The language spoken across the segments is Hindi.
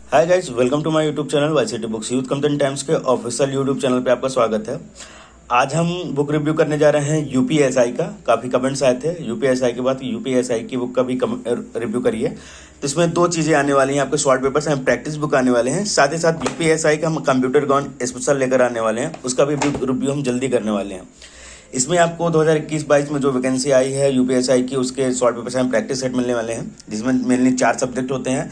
Hi guys, welcome to my YouTube channel YCT books. Youth content times के ऑफिशियल यूट्यूब चैनल पे आपका स्वागत है। आज हम बुक रिव्यू करने जा रहे हैं यूपीएसआई का। काफ़ी कमेंट्स आए थे यूपीएसआई के बाद यूपीएसआई की बुक का भी रिव्यू करिए। तो इसमें दो चीज़ें आने वाली हैं, आपके short papers and practice book आने वाले हैं। साथ ही साथ यूपीएसआई का हम कंप्यूटर गॉन स्पेशल लेकर आने वाले हैं, उसका भी रिव्यू हम जल्दी करने वाले हैं। इसमें आपको 2021-22 में जो वैकेंसी आई है यूपीएसआई की, उसके short papers and practice set मिलने वाले हैं, जिसमें मेनली 4 सब्जेक्ट होते हैं।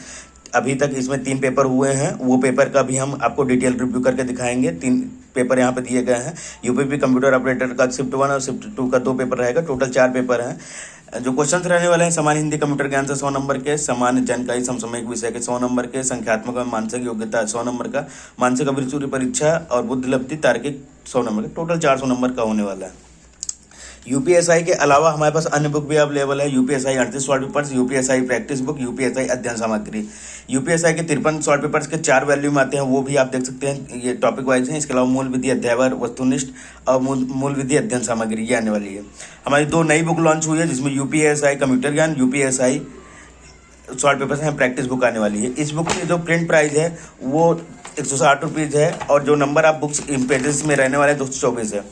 अभी तक इसमें 3 पेपर हुए हैं, वो पेपर का भी हम आपको डिटेल रिव्यू करके दिखाएंगे। 3 पेपर यहाँ पे दिए गए हैं। यूपीपी कंप्यूटर ऑपरेटर का शिफ्ट 1 और शिफ्ट 2 का 2 पेपर रहेगा। टोटल 4 पेपर हैं। जो क्वेश्चन रहने वाले हैं, सामान्य हिंदी कंप्यूटर ज्ञान से 100 नंबर के, सामान्य जानकारी समसामयिक विषय के 100 नंबर के, संख्यात्मक और मानसिक योग्यता 100 नंबर का, मानसिक अभिरुचि परीक्षा और बुद्धिलब्धि तार्किक 100 नंबर का, टोटल 400 नंबर का होने वाला है। यूपीएसआई के अलावा हमारे पास अन्य बुक भी अवेलेबल है। UPSI 38 short papers, UPSI practice book, UPSI अध्ययन सामग्री। यूपीएसआई के 53 शॉर्ट पेपर्स के 4 वॉल्यूम आते हैं, वो भी आप देख सकते हैं, ये टॉपिक वाइज हैं। इसके अलावा मूल विधि अध्यायवर, वस्तुनिष्ठ और मूल विधि अध्ययन सामग्री ये आने वाली है। हमारी 2 नई बुक लॉन्च हुई है, जिसमें यूपीएसआई कंप्यूटर ज्ञान, यूपीएसआई शॉर्ट पेपर्स हैं, प्रैक्टिस बुक आने वाली है। इस बुक की जो प्रिंट प्राइस है वो 160 रुपीज़ है, और जो नंबर आप बुक्स पेजेस में रहने वाले 224 है।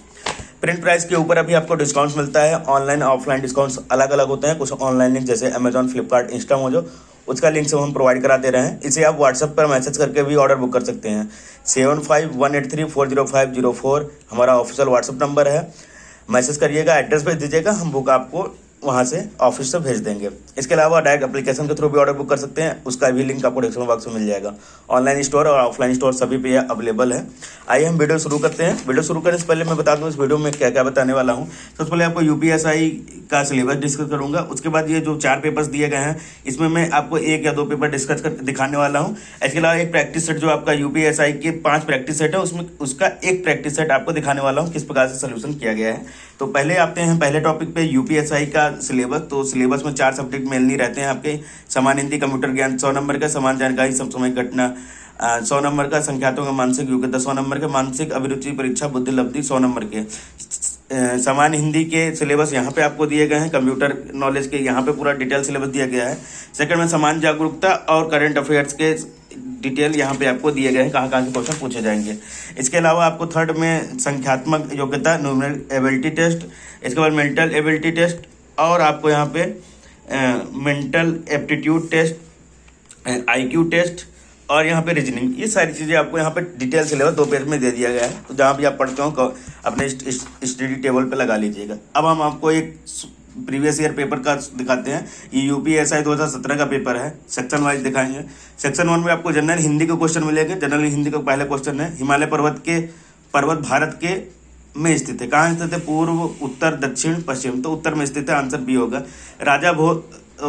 प्रिंट प्राइस के ऊपर अभी आपको डिस्काउंट्स मिलता है। ऑनलाइन ऑफलाइन डिस्काउंट्स अलग अलग होते हैं। कुछ ऑनलाइन लिंक जैसे अमेजॉन, फ्लिपकार्ट, इंस्टामोजो, उसका लिंक सब हम प्रोवाइड करा दे रहे हैं। इसे आप व्हाट्सएप पर मैसेज करके भी ऑर्डर बुक कर सकते हैं। 7518340504 हमारा ऑफिशियल व्हाट्सएप नंबर है। मैसेज करिएगा, एड्रेस भेज दीजिएगा, हम बुक आपको वहाँ से ऑफिस से भेज देंगे। इसके अलावा डायरेक्ट एप्लीकेशन के थ्रू भी ऑर्डर बुक कर सकते हैं, उसका भी लिंक आपको डिस्क्रिप्शन बॉक्स में मिल जाएगा। ऑनलाइन स्टोर और ऑफलाइन स्टोर सभी पे अवेलेबल है। आइए हम वीडियो शुरू करते हैं। वीडियो शुरू करने से पहले मैं बता दूं इस वीडियो में क्या क्या बताने वाला हूं। सबसे पहले आपको यूपीएसआई का सिलेबस डिस्कस करूंगा। उसके बाद ये जो 4 पेपर्स दिए गए हैं, इसमें मैं आपको 1 या 2 पेपर डिस्कस कर दिखाने वाला हूँ। इसके अलावा एक प्रैक्टिस सेट, जो आपका यूपीएसआई के 5 प्रैक्टिस सेट है, उसमें उसका एक प्रैक्टिस सेट आपको दिखाने वाला हूँ, किस प्रकार से सोल्यूशन किया गया है। तो पहले आते हैं पहले टॉपिक पे, यूपीएसआई का सिलेबस। तो सिलेबस में 4 सब्जेक्ट मेनली रहते हैं आपके। सामान्य हिंदी कंप्यूटर ज्ञान 100 नंबर का, सामान्य जानकारी समसामयिक घटना 100 नंबर का, संख्यात्मक मानसिक योग्यता 100 नंबर के, मानसिक अभिरुचि परीक्षा बुद्धिलब्धि 100 नंबर के। सामान्य हिंदी के सिलेबस यहाँ पे आपको दिए गए हैं। कंप्यूटर नॉलेज के यहाँ पे पूरा डिटेल सिलेबस दिया गया है। सेकंड में सामान्य जागरूकता और करंट अफेयर्स के डिटेल यहाँ पे आपको दिए गए हैं, कहाँ कहाँ के क्वेश्चन पूछे जाएंगे। इसके अलावा आपको थर्ड में संख्यात्मक योग्यता, न्यूमेरिकल एबिलिटी टेस्ट, इसके बाद मेंटल एबिलिटी टेस्ट, और आपको यहाँ पे mental aptitude test, IQ test, और यहाँ पे रीजनिंग। ये सारी चीज़ें आपको यहाँ पे डिटेल सिलेबस 2 पेज में दे दिया गया है। तो जहाँ भी आप पढ़ते हो अपने स्टडी टेबल पे लगा लीजिएगा। अब हम आपको एक प्रीवियस ईयर पेपर का दिखाते हैं। ये यूपीएसआई 2017 का पेपर है। सेक्शन वाइज दिखाएंगे। सेक्शन 1 में आपको जनरल हिंदी के क्वेश्चन मिलेंगे। जनरल हिंदी का पहला क्वेश्चन है, हिमालय पर्वत भारत के में स्थित है। कहाँ स्थित है? पूर्व, उत्तर, दक्षिण, पश्चिम। तो उत्तर में स्थित है, आंसर बी होगा। राजा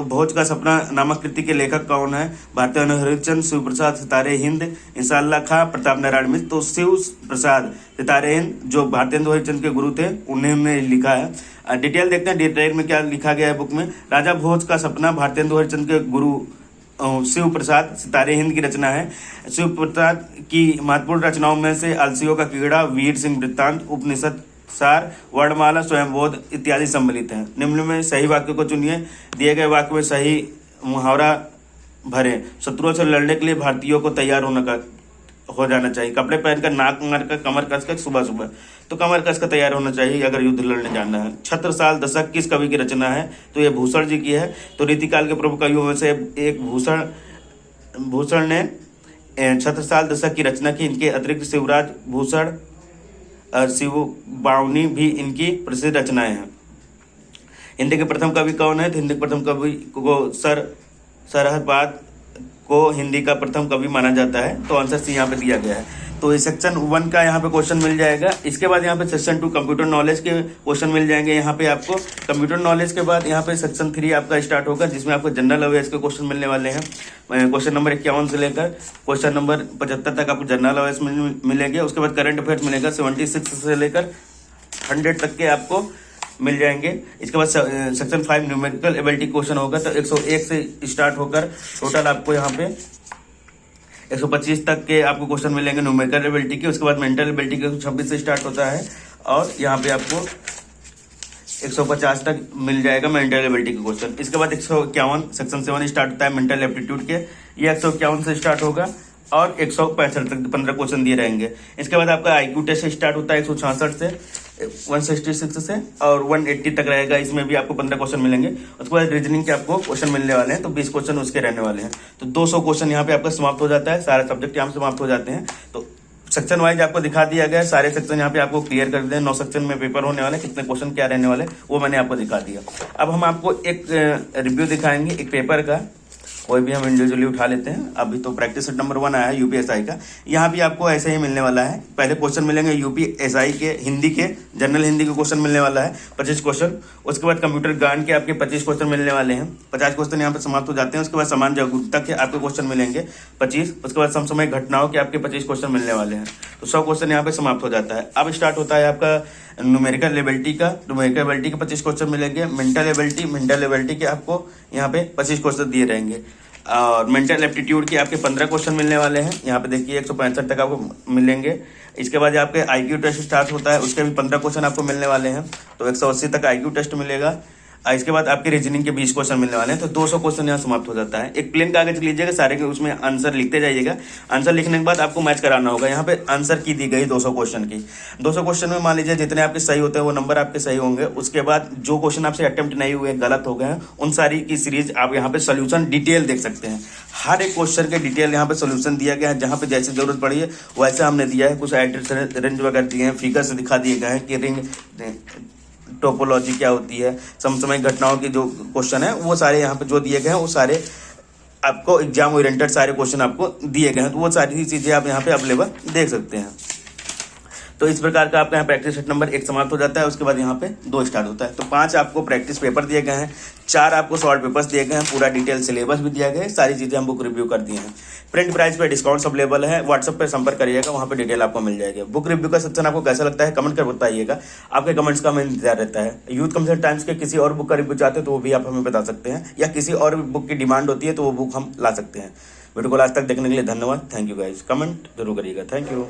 भोज का सपना नामक कृति के लेखक कौन है? भारतीय हरिश्चंद्र, शिव प्रसाद, सितारे हिंद, इंशाअल्लाह खां, प्रताप नारायण मिश्र। तो शिव प्रसाद सितारे हिंद, जो भारतीय हरिश्चंद्र के गुरु थे, उन्होंने लिखा है। डिटेल देखते हैं डिटेल में क्या लिखा गया है बुक में। राजा भोज का सपना भारतीय हरिश्चंद्र के गुरु शिव प्रसाद, सितारे हिंद की रचना है। शिव प्रसाद की महत्वपूर्ण रचनाओं में से अलसियों का कीड़ा, वीर सिंह वृत्तांत, उपनिषद सार, वर्णमाला, स्वयंबोध इत्यादि सम्मिलित हैं। निम्न में सही वाक्य को चुनिए। दिए गए वाक्य में सही मुहावरा भरें। शत्रुओं से लड़ने के लिए भारतीयों को तैयार हो जाना चाहिए। कपड़े पहनकर, नाक मारकर, कमर कसकर सुबह सुबह। तो कमर कसकर तैयार होना चाहिए अगर युद्ध लड़ने जाना है। छत्र साल दशक किस कवि की रचना है? तो ये भूषण जी की है। तो रीतिकाल के प्रमुख कवियों में से एक भूषण ने छत्र साल दशक की रचना की। इनके अतिरिक्त शिवराज भूषण, शिव बावनी भी इनकी प्रसिद्ध रचनाएं हैं। हिंदी के प्रथम कवि कौन है? तो हिंदी के प्रथम कवि को सरहदपाद को हिंदी का प्रथम कवि माना जाता है। तो आंसर सी यहाँ पे दिया गया है। तो ये सेक्शन 1 का यहाँ पे क्वेश्चन मिल जाएगा। इसके बाद यहाँ पे सेक्शन 2 कंप्यूटर नॉलेज के क्वेश्चन मिल जाएंगे। यहाँ पे आपको कंप्यूटर नॉलेज के बाद यहाँ पे सेक्शन 3 आपका स्टार्ट होगा, जिसमें आपको जनरल अवेयर्स के क्वेश्चन मिलने वाले हैं। क्वेश्चन नंबर 51 से लेकर क्वेश्चन नंबर 75 तक आपको जनरल अवेयर्स मिलेंगे। उसके बाद करंट अफेयर्स मिलेगा 76 से लेकर 100 तक के आपको मिल जाएंगे। इसके बाद सेक्शन 5 न्यूमेरिकल एबिलिटी क्वेश्चन होगा। तो 101 से स्टार्ट होकर टोटल आपको यहाँ पे 125 तक के आपको क्वेश्चन मिलेंगे न्यूमेरिकल एबिलिटी के। उसके बाद मेंटल एबिलिटी के 26 से स्टार्ट होता है, और यहाँ पे आपको 150 तक मिल जाएगा मेंटल एबिलिटी के क्वेश्चन। इसके बाद 151 सेक्शन 7 स्टार्ट होता है मेंटल एप्टीट्यूड के, ये 151 से स्टार्ट होगा और 165 तक 15 क्वेश्चन दिए रहेंगे। इसके बाद आपका आईक्यू टेस्ट स्टार्ट होता है 166 से 166 से और 180 तक रहेगा, इसमें भी आपको 15 क्वेश्चन मिलेंगे। उसके बाद रीजनिंग के आपको क्वेश्चन मिलने वाले हैं, तो 20 क्वेश्चन उसके रहने वाले हैं। तो 200 क्वेश्चन यहाँ पे आपका समाप्त हो जाता है, सारे सब्जेक्ट यहाँ समाप्त हो जाते हैं। तो सेक्शन वाइज आपको दिखा दिया गया है, सारे सेक्शन यहाँ पे आपको क्लियर कर दिए। 9 सेक्शन में पेपर होने वाले, कितने क्वेश्चन क्या रहने वाले वो मैंने आपको दिखा दिया। अब हम आपको एक रिव्यू दिखाएंगे एक पेपर का, कोई भी हम इंडिविजुअली उठा लेते हैं। अभी तो प्रैक्टिस सेट नंबर 1 आया है यूपीएसआई का, यहाँ भी आपको ऐसे ही मिलने वाला है। पहले क्वेश्चन मिलेंगे यूपीएसआई के हिंदी के, जनरल हिंदी के क्वेश्चन मिलने वाला है 25 क्वेश्चन। उसके बाद कंप्यूटर ज्ञान के आपके 25 क्वेश्चन मिलने वाले हैं, 50 क्वेश्चन यहाँ पे समाप्त हो जाते हैं। उसके बाद समान जागरूकता के आपके क्वेश्चन मिलेंगे 25। उसके बाद समसामयिक घटनाओं के आपके 25 क्वेश्चन मिलने वाले हैं, तो 100 क्वेश्चन यहाँ पे समाप्त हो जाता है। अब स्टार्ट होता है आपका न्यूमेरिकल एबिलिटी का, न्यूमेरिकल एबिलिटी के 25 क्वेश्चन मिलेंगे। मेंटल एबिलिटी के आपको यहाँ पे 25 क्वेश्चन दिए रहेंगे और मेंटल एप्टीट्यूड के आपके 15 क्वेश्चन मिलने वाले हैं। यहाँ पे देखिए 165 तक आपको मिलेंगे। इसके बाद आपके आईक्यू टेस्ट स्टार्ट होता है, उसके भी 15 क्वेश्चन आपको मिलने वाले हैं, तो 180 तक आईक्यू टेस्ट मिलेगा। इसके बाद आपके रीजनिंग के 20 क्वेश्चन मिलने वाले हैं, तो 200 क्वेश्चन यहाँ समाप्त हो जाता है। एक प्लेन कागज लीजिएगा, सारे के उसमें आंसर लिखते जाइएगा। आंसर लिखने के बाद आपको मैच कराना होगा। यहाँ पे आंसर की दी गई 200 क्वेश्चन की, 200 क्वेश्चन में मान लीजिए जितने आपके सही होते हैं वो नंबर आपके सही होंगे। उसके बाद जो क्वेश्चन आपसे अटेम्प्ट नहीं हुए, गलत हो गए हैं, उन सारी की सीरीज आप यहाँ पे सोल्यूशन डिटेल देख सकते हैं। हर एक क्वेश्चन के डिटेल यहाँ पे सोल्यूशन दिया गया है, जहाँ पे जैसी जरूरत पड़ी है वैसे हमने दिया है। कुछ एड्रेस रेंज वगैरह दिए हैं, फिगर से दिखा दिए गए हैं कि रिंग टोपोलॉजी क्या होती है, समसामयिक घटनाओं के जो क्वेश्चन है वो सारे यहाँ पे जो दिए गए हैं वो सारे आपको एग्जाम ओरिएंटेड सारे क्वेश्चन आपको दिए गए हैं, तो वो सारी चीजें आप यहाँ पे अवेलेबल देख सकते हैं। तो इस प्रकार का आपका यहाँ प्रैक्टिस सेट नंबर 1 समाप्त हो जाता है। उसके बाद यहाँ पे 2 स्टार्ट होता है। तो 5 आपको प्रैक्टिस पेपर दिए गए हैं, 4 आपको शॉर्ट पेपर्स दिए गए हैं, पूरा डिटेल सिलेबस भी दिया गया है, सारी चीजें हम बुक रिव्यू कर दिए हैं। प्रिंट प्राइस पे डिस्काउंट अवेलेबल है, व्हाट्सएप पे संपर्क करिएगा, वहाँ पे डिटेल आपको मिल जाएगी। बुक रिव्यू का सेक्शन आपको कैसा लगता है कमेंट कर बताइएगा, आपके कमेंट्स का हमें इंतजार रहता है। यूथ कमिशन टाइम्स के किसी और बुक का रिव्यू चाहते हैं तो वो भी आप हमें बता सकते हैं, या किसी और बुक की डिमांड होती है तो वो बुक हम ला सकते हैं। वीडियो को लास्ट तक देखने के लिए धन्यवाद। थैंक यू गाइज, कमेंट जरूर करिएगा। Thank you.